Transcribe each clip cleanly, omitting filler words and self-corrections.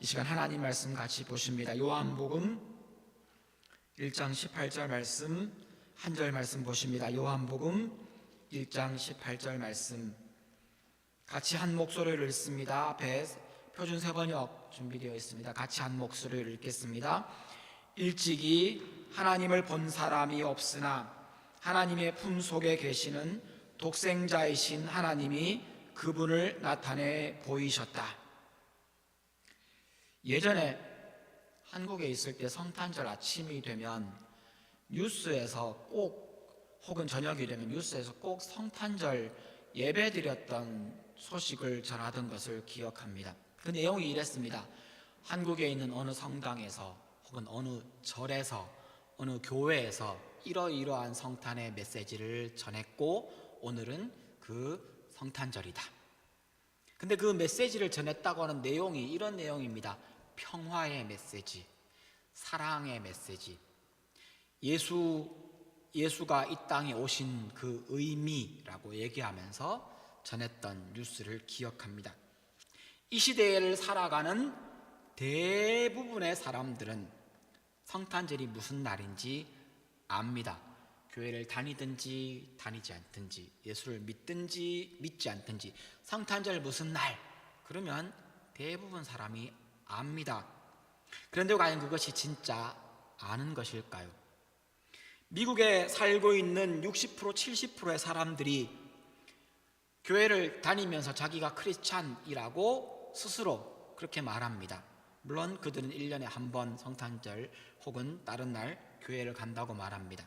이 시간 하나님 말씀 같이 보십니다. 요한복음 1장 18절 말씀, 한 절 말씀 보십니다. 요한복음 1장 18절 말씀 같이 한 목소리를 읽습니다. 앞에 표준 세번역 준비되어 있습니다. 같이 한 목소리를 읽겠습니다. 일찍이 하나님을 본 사람이 없으나 하나님의 품속에 계시는 독생자이신 하나님이 그분을 나타내 보이셨다. 예전에 한국에 있을 때 성탄절 아침이 되면 뉴스에서 꼭, 혹은 저녁이 되면 뉴스에서 꼭 성탄절 예배 드렸던 소식을 전하던 것을 기억합니다. 그 내용이 이랬습니다. 한국에 있는 어느 성당에서 혹은 어느 절에서 어느 교회에서 이러이러한 성탄의 메시지를 전했고 오늘은 그 성탄절이다. 근데 그 메시지를 전했다고 하는 내용이 이런 내용입니다. 평화의 메시지, 사랑의 메시지, 예수가 이 땅에 오신 그 의미라고 얘기하면서 전했던 뉴스를 기억합니다. 이 시대를 살아가는 대부분의 사람들은 성탄절이 무슨 날인지 압니다. 교회를 다니든지 다니지 않든지, 예수를 믿든지 믿지 않든지, 성탄절 무슨 날? 그러면 대부분 사람이 압니다. 그런데 과연 그것이 진짜 아는 것일까요? 미국에 살고 있는 60%, 70%의 사람들이 교회를 다니면서 자기가 크리스찬이라고 스스로 그렇게 말합니다. 물론 그들은 1년에 한 번 성탄절 혹은 다른 날 교회를 간다고 말합니다.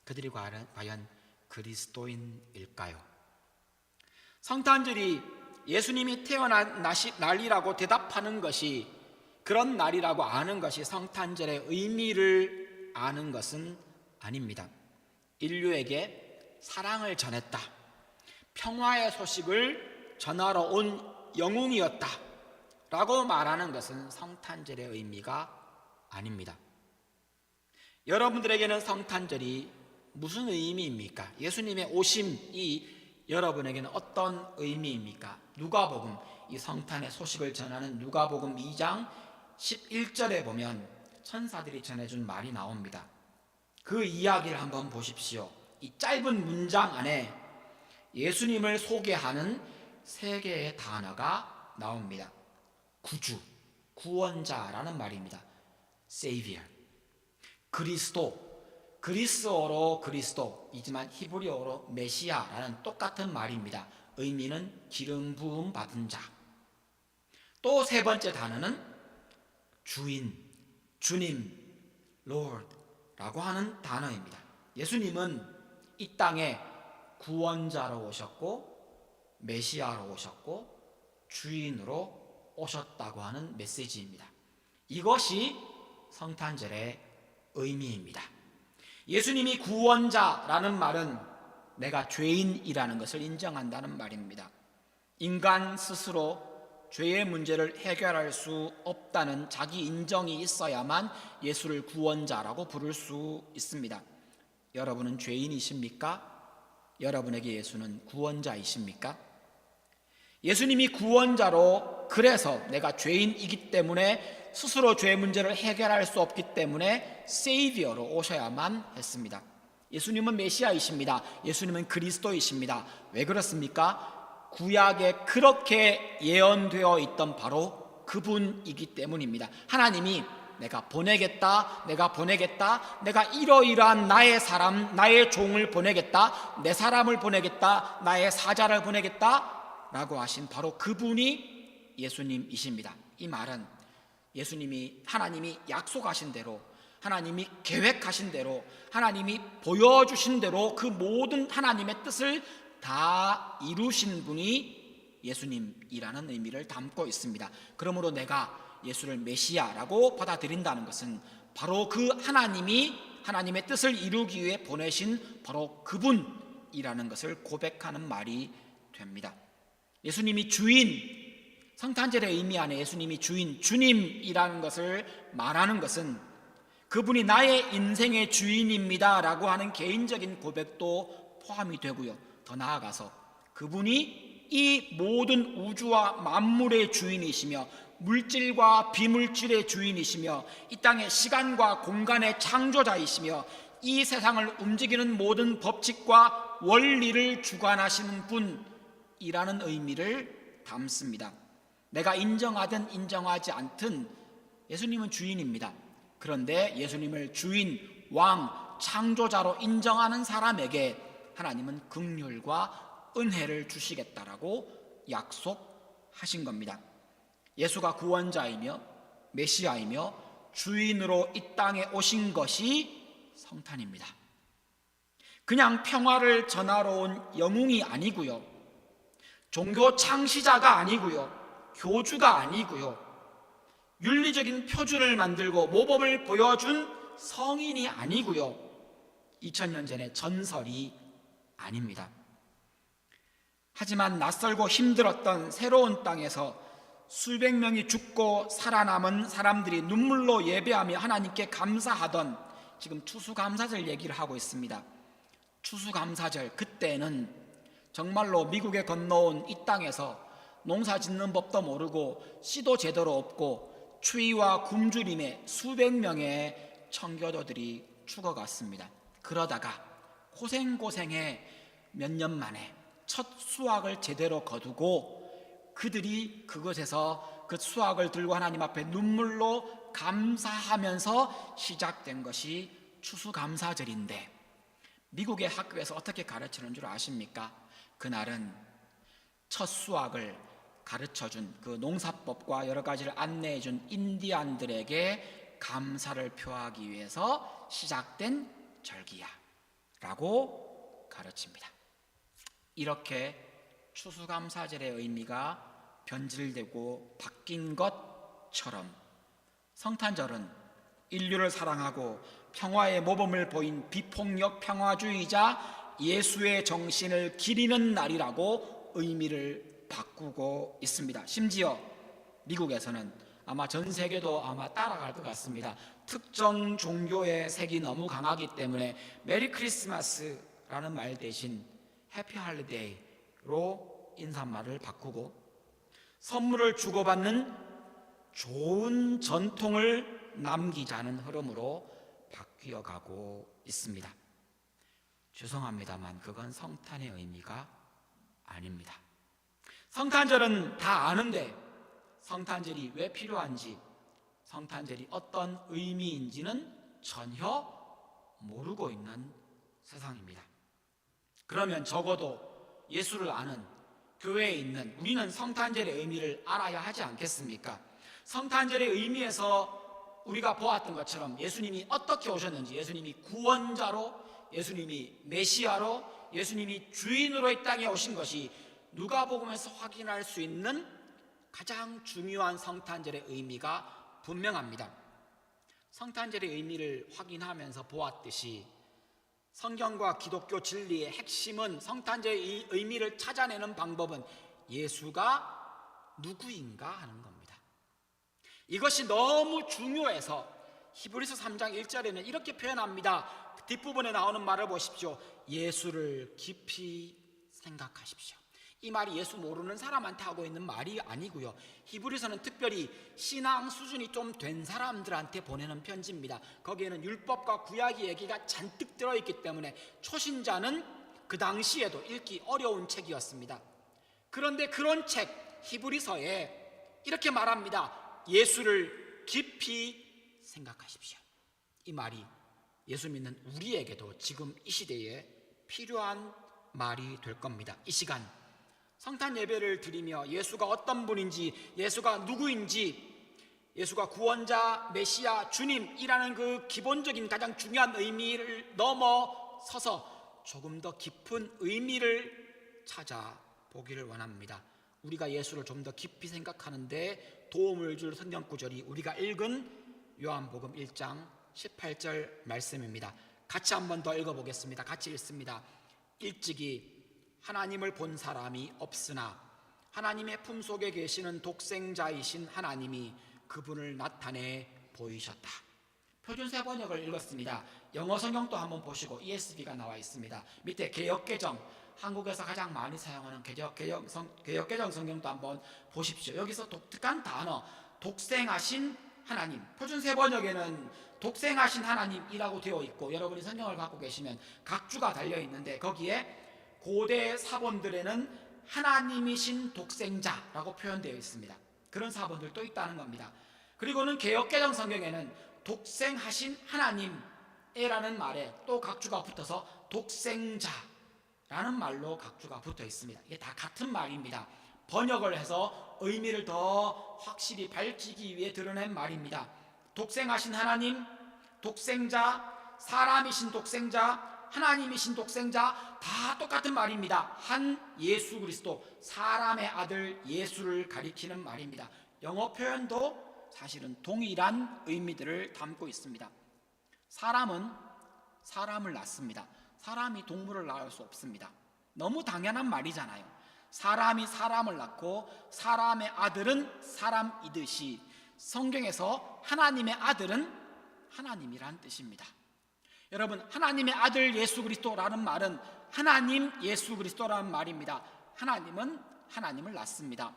그들이 과연 그리스도인일까요? 성탄절이 예수님이 태어난 날이라고 대답하는 것이, 그런 날이라고 아는 것이 성탄절의 의미를 아는 것은 아닙니다. 인류에게 사랑을 전했다, 평화의 소식을 전하러 온 영웅이었다 라고 말하는 것은 성탄절의 의미가 아닙니다. 여러분들에게는 성탄절이 무슨 의미입니까? 예수님의 오심이 여러분에게는 어떤 의미입니까? 누가복음, 이 성탄의 소식을 전하는 누가복음 2장 11절에 보면 천사들이 전해준 말이 나옵니다. 그 이야기를 한번 보십시오. 이 짧은 문장 안에 예수님을 소개하는 세 개의 단어가 나옵니다. 구주, 구원자라는 말입니다. Savior. 그리스도, 그리스어로 그리스도이지만 히브리어로 메시아라는 똑같은 말입니다. 의미는 기름 부음 받은 자. 또 세 번째 단어는 주인, 주님, Lord라고 하는 단어입니다. 예수님은 이 땅에 구원자로 오셨고 메시아로 오셨고 주인으로 오셨다고 하는 메시지입니다. 이것이 성탄절의 의미입니다. 예수님이 구원자라는 말은 내가 죄인이라는 것을 인정한다는 말입니다. 인간 스스로 죄의 문제를 해결할 수 없다는 자기 인정이 있어야만 예수를 구원자라고 부를 수 있습니다. 여러분은 죄인이십니까? 여러분에게 예수는 구원자이십니까? 예수님이 구원자로, 그래서 내가 죄인이기 때문에 스스로 죄 문제를 해결할 수 없기 때문에 세이비어로 오셔야만 했습니다. 예수님은 메시아이십니다. 예수님은 그리스도이십니다. 왜 그렇습니까? 구약에 그렇게 예언되어 있던 바로 그분이기 때문입니다. 하나님이 내가 보내겠다, 내가 이러이러한 나의 사람, 나의 종을 보내겠다, 내 사람을 보내겠다, 나의 사자를 보내겠다 라고 하신 바로 그분이 예수님이십니다. 이 말은 하나님이 약속하신 대로, 하나님이 계획하신 대로, 하나님이 보여주신 대로 그 모든 하나님의 뜻을 다 이루신 분이 예수님이라는 의미를 담고 있습니다. 그러므로 내가 예수를 메시아라고 받아들인다는 것은 바로 그 하나님의 뜻을 이루기 위해 보내신 바로 그분이라는 것을 고백하는 말이 됩니다. 예수님이 주인, 성탄절의 의미 안에 예수님이 주인, 주님이라는 것을 말하는 것은 그분이 나의 인생의 주인입니다 라고 하는 개인적인 고백도 포함이 되고요, 더 나아가서 그분이 이 모든 우주와 만물의 주인이시며 물질과 비물질의 주인이시며 이 땅의 시간과 공간의 창조자이시며 이 세상을 움직이는 모든 법칙과 원리를 주관하시는 분이라는 의미를 담습니다. 내가 인정하든 인정하지 않든 예수님은 주인입니다. 그런데 예수님을 주인, 왕, 창조자로 인정하는 사람에게 하나님은 긍휼과 은혜를 주시겠다라고 약속하신 겁니다. 예수가 구원자이며 메시아이며 주인으로 이 땅에 오신 것이 성탄입니다. 그냥 평화를 전하러 온 영웅이 아니고요, 종교 창시자가 아니고요, 교주가 아니고요, 윤리적인 표준을 만들고 모범을 보여준 성인이 아니고요, 2000년 전의 전설이 아닙니다. 하지만 낯설고 힘들었던 새로운 땅에서 수백 명이 죽고 살아남은 사람들이 눈물로 예배하며 하나님께 감사하던 지금 추수감사절 얘기를 하고 있습니다. 추수감사절, 그때는 정말로 미국에 건너온 이 땅에서 농사 짓는 법도 모르고 씨도 제대로 없고 추위와 굶주림에 수백 명의 청교도들이 죽어갔습니다. 그러다가 고생고생해 몇 년 만에 첫 수확을 제대로 거두고 그들이 그것에서 그 수확을 들고 하나님 앞에 눈물로 감사하면서 시작된 것이 추수감사절인데, 미국의 학교에서 어떻게 가르치는 줄 아십니까? 그날은 첫 수확을 가르쳐준 그 농사법과 여러 가지를 안내해준 인디안들에게 감사를 표하기 위해서 시작된 절기야 라고 가르칩니다. 이렇게 추수감사절의 의미가 변질되고 바뀐 것처럼 성탄절은 인류를 사랑하고 평화의 모범을 보인 비폭력 평화주의자 예수의 정신을 기리는 날이라고 의미를 바꾸고 있습니다. 심지어 미국에서는 아마 전 세계도 아마 따라갈 것 같습니다. 특정 종교의 색이 너무 강하기 때문에 메리 크리스마스라는 말 대신 해피 할리데이로 인사말을 바꾸고 선물을 주고받는 좋은 전통을 남기자는 흐름으로 바뀌어가고 있습니다. 죄송합니다만 그건 성탄의 의미가 아닙니다. 성탄절은 다 아는데 성탄절이 왜 필요한지, 성탄절이 어떤 의미인지는 전혀 모르고 있는 세상입니다. 그러면 적어도 예수를 아는 교회에 있는 우리는 성탄절의 의미를 알아야 하지 않겠습니까? 성탄절의 의미에서 우리가 보았던 것처럼 예수님이 어떻게 오셨는지, 예수님이 구원자로, 예수님이 메시아로, 예수님이 주인으로 이 땅에 오신 것이 누가복음에서 확인할 수 있는 가장 중요한 성탄절의 의미가 분명합니다. 성탄절의 의미를 확인하면서 보았듯이 성경과 기독교 진리의 핵심은, 성탄절의 의미를 찾아내는 방법은 예수가 누구인가 하는 겁니다. 이것이 너무 중요해서 히브리서 3장 1절에는 이렇게 표현합니다. 뒷부분에 나오는 말을 보십시오. 예수를 깊이 생각하십시오. 이 말이 예수 모르는 사람한테 하고 있는 말이 아니고요, 히브리서는 특별히 신앙 수준이 좀 된 사람들한테 보내는 편지입니다. 거기에는 율법과 구약의 얘기가 잔뜩 들어있기 때문에 초신자는 그 당시에도 읽기 어려운 책이었습니다. 그런데 그런 책 히브리서에 이렇게 말합니다. 예수를 깊이 생각하십시오. 이 말이 예수 믿는 우리에게도 지금 이 시대에 필요한 말이 될 겁니다. 이 시간 성탄 예배를 드리며 예수가 어떤 분인지, 예수가 누구인지, 예수가 구원자, 메시아, 주님이라는 그 기본적인 가장 중요한 의미를 넘어서서 조금 더 깊은 의미를 찾아보기를 원합니다. 우리가 예수를 좀 더 깊이 생각하는데 도움을 줄 성경 구절이 우리가 읽은 요한복음 1장 18절 말씀입니다. 같이 한번 더 읽어보겠습니다. 같이 읽습니다. 일찍이 하나님을 본 사람이 없으나 하나님의 품속에 계시는 독생자이신 하나님이 그분을 나타내 보이셨다. 표준세 번역을 읽었습니다. 영어 성경도 한번 보시고 ESV가 나와 있습니다. 밑에 개역개정 한국에서 가장 많이 사용하는 개역개정 성경도 한번 보십시오. 여기서 독특한 단어 독생하신 하나님, 표준세 번역에는 독생하신 하나님이라고 되어 있고, 여러분이 성경을 갖고 계시면 각주가 달려 있는데 거기에 고대 사본들에는 하나님이신 독생자라고 표현되어 있습니다. 그런 사본들도 있다는 겁니다. 그리고는 개역개정 성경에는 독생하신 하나님이라는 말에 또 각주가 붙어서 독생자라는 말로 각주가 붙어 있습니다. 이게 다 같은 말입니다. 번역을 해서 의미를 더 확실히 밝히기 위해 드러낸 말입니다. 독생하신 하나님, 독생자, 사람이신 독생자, 하나님이신 독생자, 다 똑같은 말입니다. 한 예수 그리스도, 사람의 아들 예수를 가리키는 말입니다. 영어 표현도 사실은 동일한 의미들을 담고 있습니다. 사람은 사람을 낳습니다. 사람이 동물을 낳을 수 없습니다. 너무 당연한 말이잖아요. 사람이 사람을 낳고 사람의 아들은 사람이듯이 성경에서 하나님의 아들은 하나님이란 뜻입니다. 여러분, 하나님의 아들 예수 그리스도라는 말은 하나님 예수 그리스도라는 말입니다. 하나님은 하나님을 낳습니다.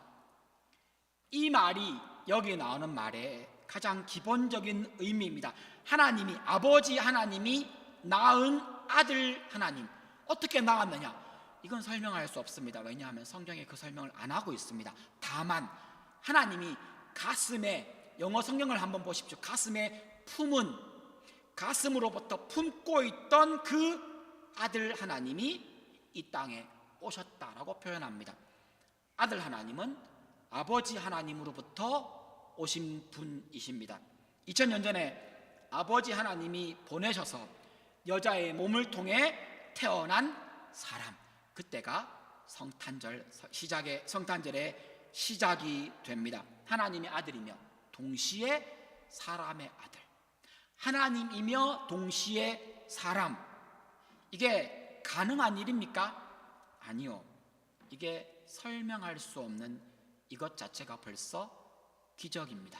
이 말이 여기 나오는 말의 가장 기본적인 의미입니다. 하나님이, 아버지 하나님이 낳은 아들 하나님. 어떻게 낳았느냐? 이건 설명할 수 없습니다. 왜냐하면 성경에 그 설명을 안 하고 있습니다. 다만 하나님이 가슴에, 영어 성경을 한번 보십시오. 가슴에 품은, 가슴으로부터 품고 있던 그 아들 하나님이 이 땅에 오셨다라고 표현합니다. 아들 하나님은 아버지 하나님으로부터 오신 분이십니다. 2000년 전에 아버지 하나님이 보내셔서 여자의 몸을 통해 태어난 사람, 그때가 성탄절의 시작이 됩니다. 하나님의 아들이며 동시에 사람의 아들, 하나님이며 동시에 사람, 이게 가능한 일입니까? 아니요. 이게 설명할 수 없는 이것 자체가 벌써 기적입니다.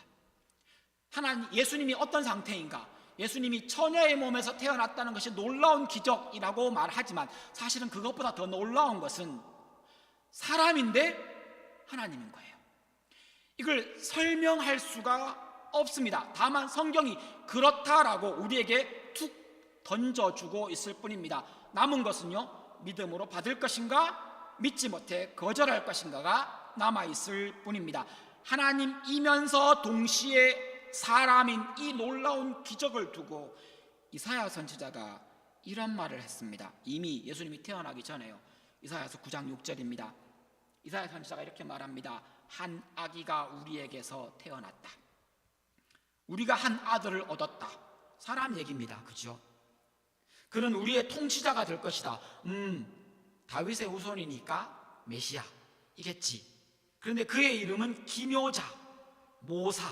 예수님이 어떤 상태인가? 예수님이 처녀의 몸에서 태어났다는 것이 놀라운 기적이라고 말하지만 사실은 그것보다 더 놀라운 것은 사람인데 하나님인 거예요. 이걸 설명할 수가 없습니다. 다만 성경이 그렇다라고 우리에게 툭 던져주고 있을 뿐입니다. 남은 것은요, 믿음으로 받을 것인가, 믿지 못해 거절할 것인가가 남아있을 뿐입니다. 하나님이면서 동시에 사람인 이 놀라운 기적을 두고 이사야 선지자가 이런 말을 했습니다. 이미 예수님이 태어나기 전에요. 이사야서 9장 6절입니다. 이사야 선지자가 이렇게 말합니다. 한 아기가 우리에게서 태어났다. 우리가 한 아들을 얻었다. 사람 얘기입니다. 그죠? 그는 우리의 통치자가 될 것이다. 다윗의 후손이니까 메시아 이겠지. 그런데 그의 이름은 기묘자, 모사.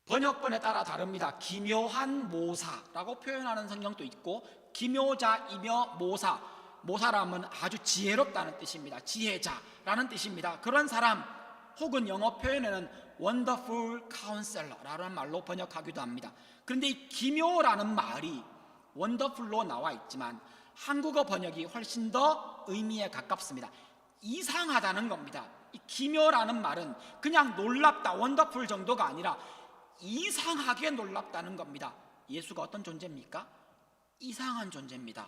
번역본에 따라 다릅니다. 기묘한 모사라고 표현하는 성경도 있고, 기묘자이며 모사, 모사라면 아주 지혜롭다는 뜻입니다. 지혜자라는 뜻입니다. 그런 사람, 혹은 영어 표현에는 Wonderful Counselor라는 말로 번역하기도 합니다. 그런데 이 기묘라는 말이 Wonderful로 나와 있지만 한국어 번역이 훨씬 더 의미에 가깝습니다. 이상하다는 겁니다. 이 기묘라는 말은 그냥 놀랍다, 원더풀 정도가 아니라 이상하게 놀랍다는 겁니다. 예수가 어떤 존재입니까? 이상한 존재입니다.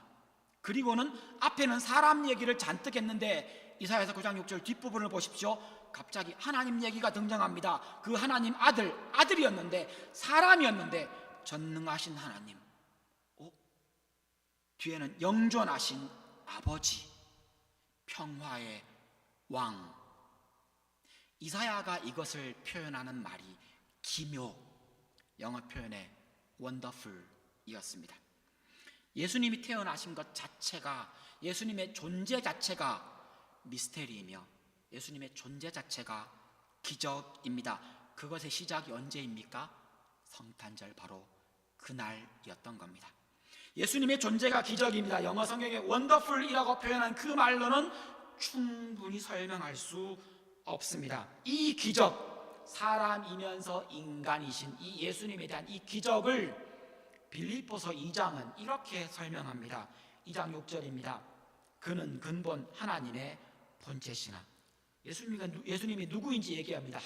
그리고는 앞에는 사람 얘기를 잔뜩 했는데 이사야서 9장 6절 뒷부분을 보십시오. 갑자기 하나님 얘기가 등장합니다. 그 하나님 아들이었는데, 사람이었는데 전능하신 하나님, 뒤에는 영존하신 아버지, 평화의 왕. 이사야가 이것을 표현하는 말이 기묘, 영어 표현의 wonderful이었습니다. 예수님이 태어나신 것 자체가, 예수님의 존재 자체가 미스테리이며 예수님의 존재 자체가 기적입니다. 그것의 시작이 언제입니까? 성탄절 바로 그날이었던 겁니다. 예수님의 존재가 기적입니다. 영어 성경에 wonderful이라고 표현한 그 말로는 충분히 설명할 수 없습니다. 이 기적, 사람이면서 인간이신 이 예수님에 대한 이 기적을 빌립보서 2장은 이렇게 설명합니다. 2장 6절입니다. 그는 근본 하나님의 본체시나. 예수님이 누구인지 얘기합니다.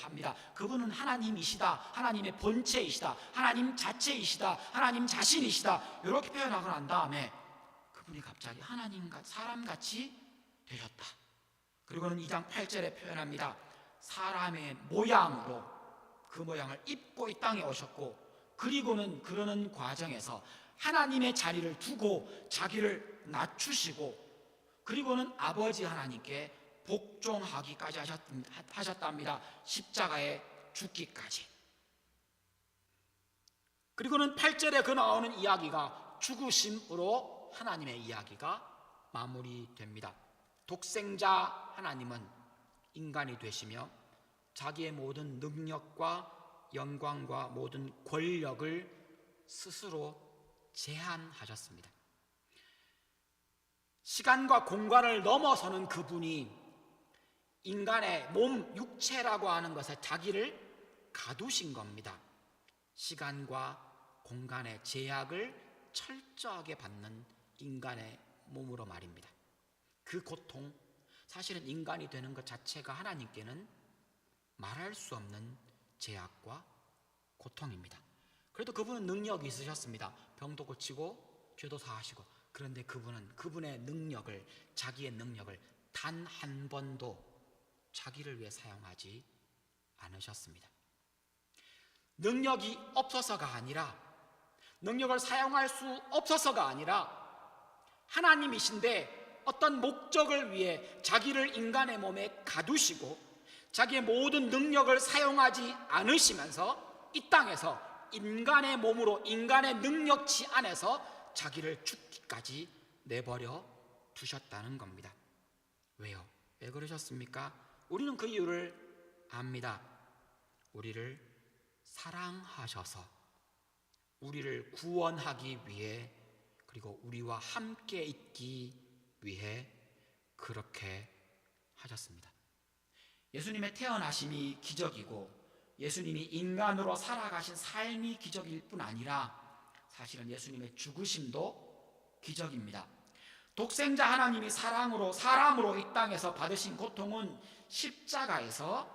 그분은 하나님이시다, 하나님의 본체이시다, 하나님 자체이시다, 하나님 자신이시다, 이렇게 표현하고 난 다음에 그분이 갑자기 하나님과 사람같이 되셨다. 그리고는 2장 8절에 표현합니다. 사람의 모양으로 그 모양을 입고 이 땅에 오셨고, 그리고는 그러는 과정에서 하나님의 자리를 두고 자기를 낮추시고, 그리고는 아버지 하나님께 복종하기까지 하셨답니다. 십자가에 죽기까지. 그리고는 8절에 그 나오는 이야기가 죽으심으로 하나님의 이야기가 마무리됩니다. 독생자 하나님은 인간이 되시며 자기의 모든 능력과 영광과 모든 권력을 스스로 제한하셨습니다. 시간과 공간을 넘어서는 그분이 인간의 몸, 육체라고 하는 것에 자기를 가두신 겁니다. 시간과 공간의 제약을 철저하게 받는 인간의 몸으로 말입니다. 그 고통, 사실은 인간이 되는 것 자체가 하나님께는 말할 수 없는 제약과 고통입니다. 그래도 그분은 능력이 있으셨습니다. 병도 고치고 죄도 사하시고. 그런데 그분은 그분의 능력을, 자기의 능력을 단 한 번도 자기를 위해 사용하지 않으셨습니다. 능력이 없어서가 아니라, 능력을 사용할 수 없어서가 아니라, 하나님이신데 어떤 목적을 위해 자기를 인간의 몸에 가두시고 자기의 모든 능력을 사용하지 않으시면서 이 땅에서 인간의 몸으로, 인간의 능력치 안에서 자기를 죽기까지 내버려 두셨다는 겁니다. 왜요? 왜 그러셨습니까? 우리는 그 이유를 압니다. 우리를 사랑하셔서 우리를 구원하기 위해, 그리고 우리와 함께 있기 위해 그렇게 하셨습니다. 예수님의 태어나심이 기적이고 예수님이 인간으로 살아가신 삶이 기적일 뿐 아니라 사실은 예수님의 죽으심도 기적입니다. 독생자 하나님이 사람으로 이 땅에서 받으신 고통은 십자가에서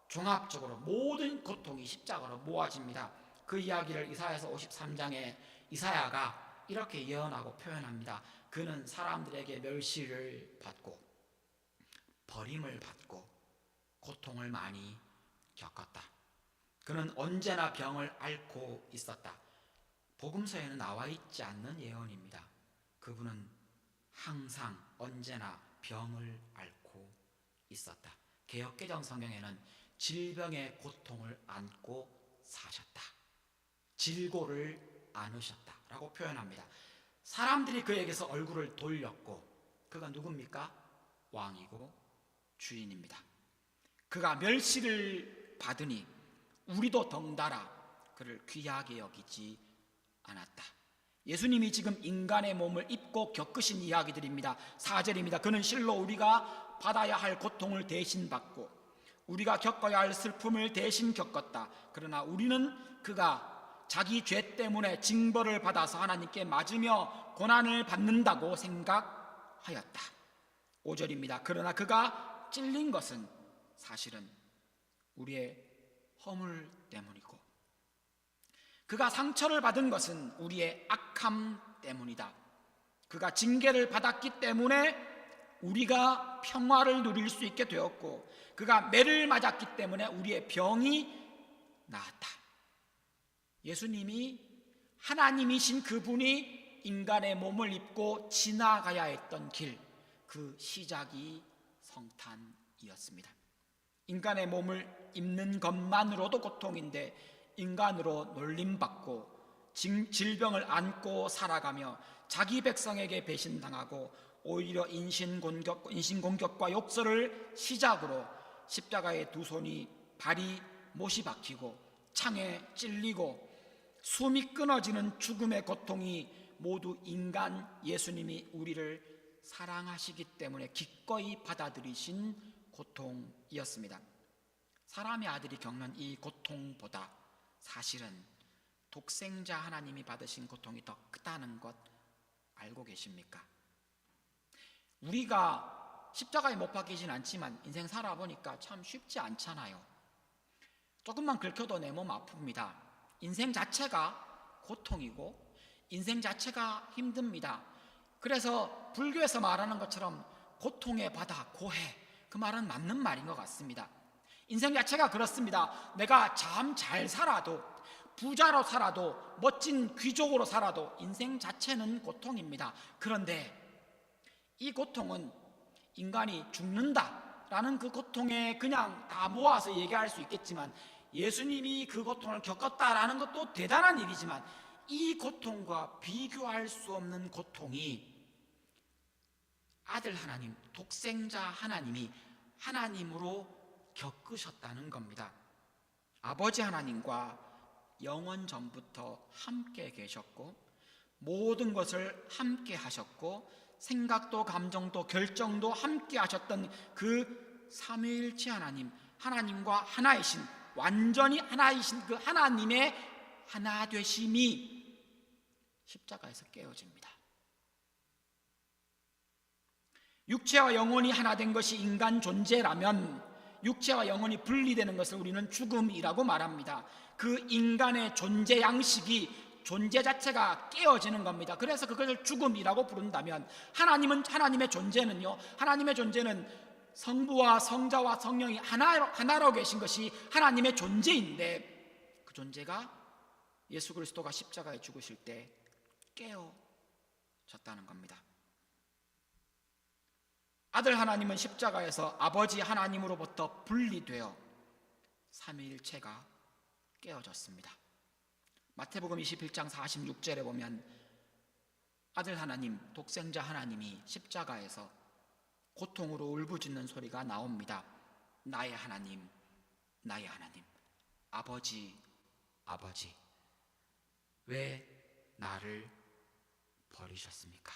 종합적으로 모든 고통이 십자가로 모아집니다. 그 이야기를 이사야서 53장에 이사야가 이렇게 예언하고 표현합니다. 그는 사람들에게 멸시를 받고 버림을 받고 고통을 많이 겪었다. 그는 언제나 병을 앓고 있었다. 복음서에는 나와 있지 않는 예언입니다. 그분은 항상 언제나 병을 앓고 있었다. 개역개정 성경에는 질병의 고통을 안고 사셨다, 질고를 안으셨다 라고 표현합니다. 사람들이 그에게서 얼굴을 돌렸고, 그가 누굽니까? 왕이고 주인입니다. 그가 멸시를 받으니 우리도 덩달아 그를 귀하게 여기지 않았다. 예수님이 지금 인간의 몸을 입고 겪으신 이야기들입니다. 4절입니다. 그는 실로 우리가 받아야 할 고통을 대신 받고 우리가 겪어야 할 슬픔을 대신 겪었다. 그러나 우리는 그가 자기 죄 때문에 징벌을 받아서 하나님께 맞으며 고난을 받는다고 생각하였다. 5절입니다. 그러나 그가 찔린 것은 사실은 우리의 허물 때문이고 그가 상처를 받은 것은 우리의 악함 때문이다. 그가 징계를 받았기 때문에 우리가 평화를 누릴 수 있게 되었고 그가 매를 맞았기 때문에 우리의 병이 나았다. 예수님이 하나님이신 그분이 인간의 몸을 입고 지나가야 했던 길, 그 시작이 성탄이었습니다. 인간의 몸을 입는 것만으로도 고통인데 인간으로 놀림받고 질병을 안고 살아가며 자기 백성에게 배신당하고 오히려 인신공격과 욕설을 시작으로 십자가에 두 손이 발이 못이 박히고 창에 찔리고 숨이 끊어지는 죽음의 고통이 모두 인간 예수님이 우리를 사랑하시기 때문에 기꺼이 받아들이신 고통이었습니다. 사람의 아들이 겪는 이 고통보다 사실은 독생자 하나님이 받으신 고통이 더 크다는 것 알고 계십니까? 우리가 십자가에 못 박히진 않지만 인생 살아보니까 참 쉽지 않잖아요. 조금만 긁혀도 내 몸 아픕니다. 인생 자체가 고통이고 인생 자체가 힘듭니다. 그래서 불교에서 말하는 것처럼 고통의 바다, 고해, 그 말은 맞는 말인 것 같습니다. 인생 자체가 그렇습니다. 내가 참 잘 살아도, 부자로 살아도, 멋진 귀족으로 살아도 인생 자체는 고통입니다. 그런데 이 고통은 인간이 죽는다라는 그 고통에 그냥 다 모아서 얘기할 수 있겠지만, 예수님이 그 고통을 겪었다라는 것도 대단한 일이지만, 이 고통과 비교할 수 없는 고통이 아들 하나님, 독생자 하나님이 하나님으로 겪으셨다는 겁니다. 아버지 하나님과 영원 전부터 함께 계셨고 모든 것을 함께 하셨고 생각도 감정도 결정도 함께 하셨던 그 삼위일체 하나님, 하나님과 하나이신, 완전히 하나이신 그 하나님의 하나 되심이 십자가에서 깨어집니다. 육체와 영혼이 하나 된 것이 인간 존재라면 육체와 영혼이 분리되는 것을 우리는 죽음이라고 말합니다. 그 인간의 존재 양식이, 존재 자체가 깨어지는 겁니다. 그래서 그것을 죽음이라고 부른다면, 하나님의 존재는요, 하나님의 존재는 성부와 성자와 성령이 하나로 계신 것이 하나님의 존재인데, 그 존재가 예수 그리스도가 십자가에 죽으실 때 깨어졌다는 겁니다. 아들 하나님은 십자가에서 아버지 하나님으로부터 분리되어 삼위일체가 깨어졌습니다. 마태복음 21장 46절에 보면 아들 하나님, 독생자 하나님이 십자가에서 고통으로 울부짖는 소리가 나옵니다. 나의 하나님, 나의 하나님, 아버지, 아버지, 왜 나를 버리셨습니까?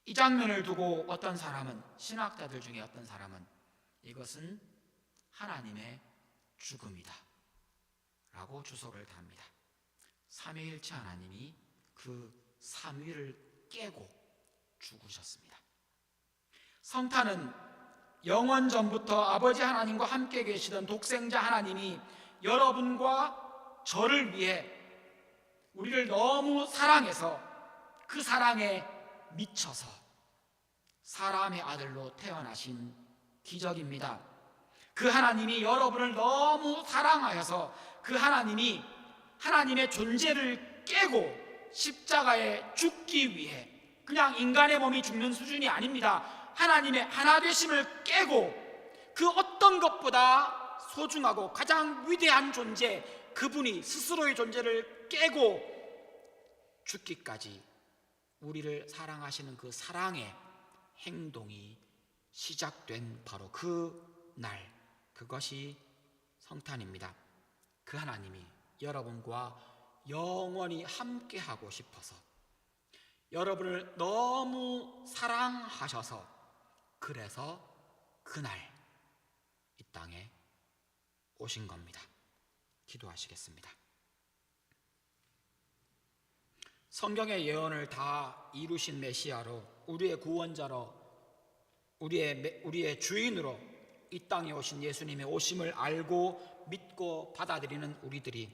이 장면을 두고 어떤 사람은, 신학자들 중에 어떤 사람은 이것은 하나님의 죽음이다 라고 주석을 답니다. 삼위일체 하나님이 그 삼위를 깨고 죽으셨습니다. 성탄은 영원 전부터 아버지 하나님과 함께 계시던 독생자 하나님이 여러분과 저를 위해 우리를 너무 사랑해서 그 사랑에 미쳐서 사람의 아들로 태어나신 기적입니다. 그 하나님이 여러분을 너무 사랑하여서 그 하나님이 하나님의 존재를 깨고 십자가에 죽기 위해, 그냥 인간의 몸이 죽는 수준이 아닙니다. 하나님의 하나 되심을 깨고 그 어떤 것보다 소중하고 가장 위대한 존재, 그분이 스스로의 존재를 깨고 죽기까지 우리를 사랑하시는 그 사랑의 행동이 시작된 바로 그 날, 그것이 성탄입니다. 그 하나님이 여러분과 영원히 함께하고 싶어서, 여러분을 너무 사랑하셔서, 그래서 그날 이 땅에 오신 겁니다. 기도하시겠습니다. 성경의 예언을 다 이루신 메시아로, 우리의 구원자로, 우리의 주인으로 이 땅에 오신 예수님의 오심을 알고 믿고 받아들이는 우리들이,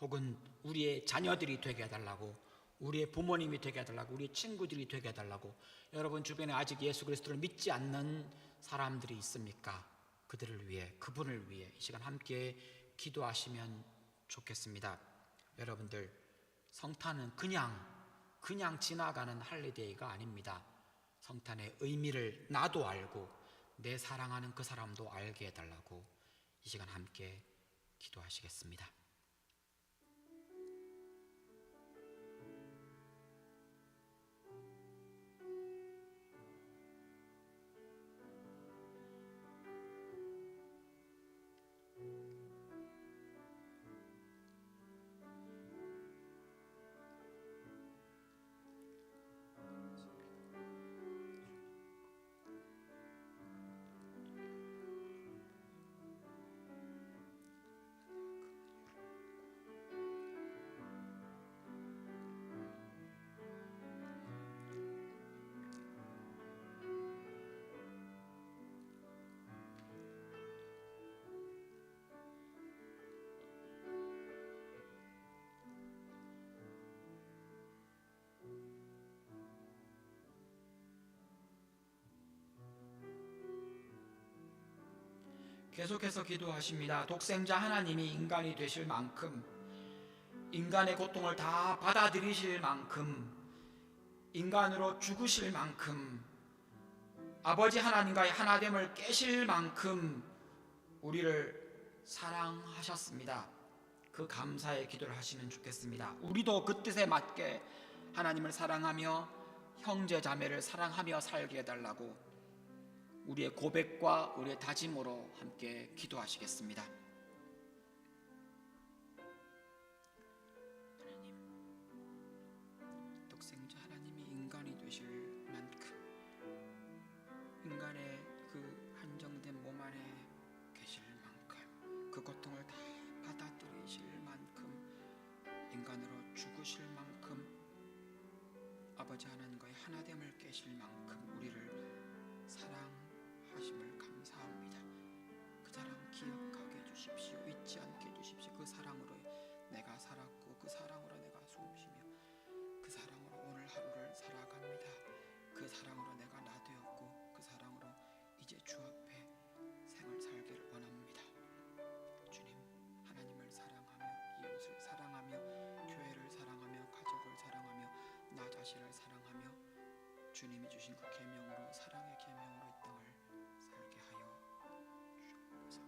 혹은 우리의 자녀들이 되게 해달라고, 우리의 부모님이 되게 해달라고, 우리의 친구들이 되게 해달라고, 여러분 주변에 아직 예수 그리스도를 믿지 않는 사람들이 있습니까? 그들을 위해, 그분을 위해 이 시간 함께 기도하시면 좋겠습니다. 여러분들, 성탄은 그냥 지나가는 할리데이가 아닙니다. 성탄의 의미를 나도 알고 내 사랑하는 그 사람도 알게 해달라고 이 시간 함께 기도하시겠습니다. 계속해서 기도하십니다. 독생자 하나님이 인간이 되실 만큼, 인간의 고통을 다 받아들이실 만큼, 인간으로 죽으실 만큼, 아버지 하나님과의 하나됨을 깨실 만큼 우리를 사랑하셨습니다. 그 감사의 기도를 하시면 좋겠습니다. 우리도 그 뜻에 맞게 하나님을 사랑하며 형제 자매를 사랑하며 살게 해달라고 우리의 고백과 우리의 다짐으로 함께 기도하시겠습니다. 하나님, 독생자 하나님이 인간이 되실 만큼, 인간의 그 한정된 몸 안에 계실 만큼, 그 고통을 다 받아들이실 만큼, 인간으로 죽으실 만큼, 아버지 하나님과의 하나됨을 깨실 만큼 우리를 사랑하심을 감사합니다. 그 사랑 기억하게 해주십시오. 잊지 않게 해주십시오. 그 사랑으로 내가 살았고, 그 사랑으로 내가 숨쉬며, 그 사랑으로 오늘 하루를 살아갑니다. 그 사랑으로 내가 나 되었고, 그 사랑으로 이제 주 앞에 생을 살기를 원합니다. 주님, 하나님을 사랑하며, 이웃을 사랑하며, 교회를 사랑하며, 가족을 사랑하며, 나 자신을 사랑하며, 주님이 주신 그 계명으로, 사랑의 계명으로 이 땅을 살게 하여 주옵소서.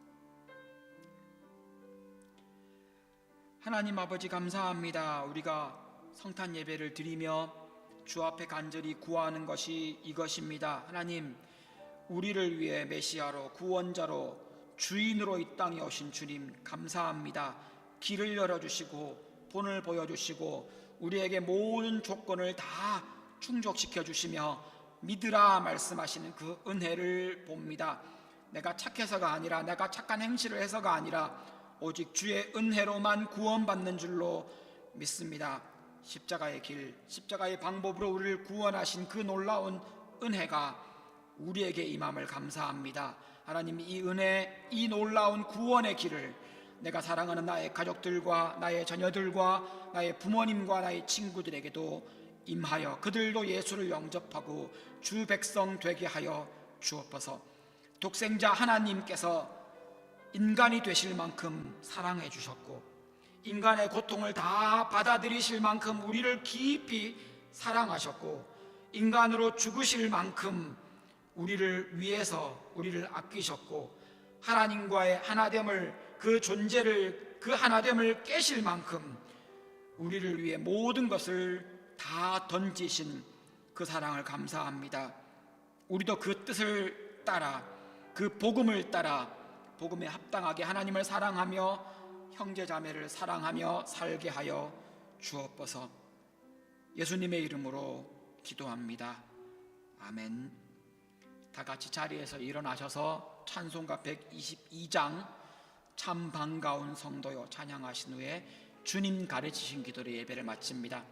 하나님 아버지 감사합니다. 우리가 성탄 예배를 드리며 주 앞에 간절히 구하는 것이 이것입니다. 하나님, 우리를 위해 메시아로, 구원자로, 주인으로 이 땅에 오신 주님 감사합니다. 길을 열어주시고 본을 보여주시고 우리에게 모든 조건을 다 충족시켜 주시며 믿으라 말씀하시는 그 은혜를 봅니다. 내가 착해서가 아니라, 내가 착한 행실을 해서가 아니라 오직 주의 은혜로만 구원받는 줄로 믿습니다. 십자가의 길, 십자가의 방법으로 우리를 구원하신 그 놀라운 은혜가 우리에게 임함을 감사합니다. 하나님, 이 은혜, 이 놀라운 구원의 길을 내가 사랑하는 나의 가족들과 나의 자녀들과 나의 부모님과 나의 친구들에게도 임하여 그들도 예수를 영접하고 주 백성 되게 하여 주옵소서. 독생자 하나님께서 인간이 되실 만큼 사랑해 주셨고, 인간의 고통을 다 받아들이실 만큼 우리를 깊이 사랑하셨고, 인간으로 죽으실 만큼 우리를 위해서 우리를 아끼셨고, 하나님과의 하나됨을, 그 존재를, 그 하나됨을 깨실 만큼 우리를 위해 모든 것을 다 던지신 그 사랑을 감사합니다. 우리도 그 뜻을 따라, 그 복음을 따라 복음에 합당하게 하나님을 사랑하며 형제 자매를 사랑하며 살게 하여 주옵소서. 예수님의 이름으로 기도합니다. 아멘. 다 같이 자리에서 일어나셔서 찬송가 122장 참 반가운 성도요 찬양하신 후에 주님 가르치신 기도로 예배를 마칩니다.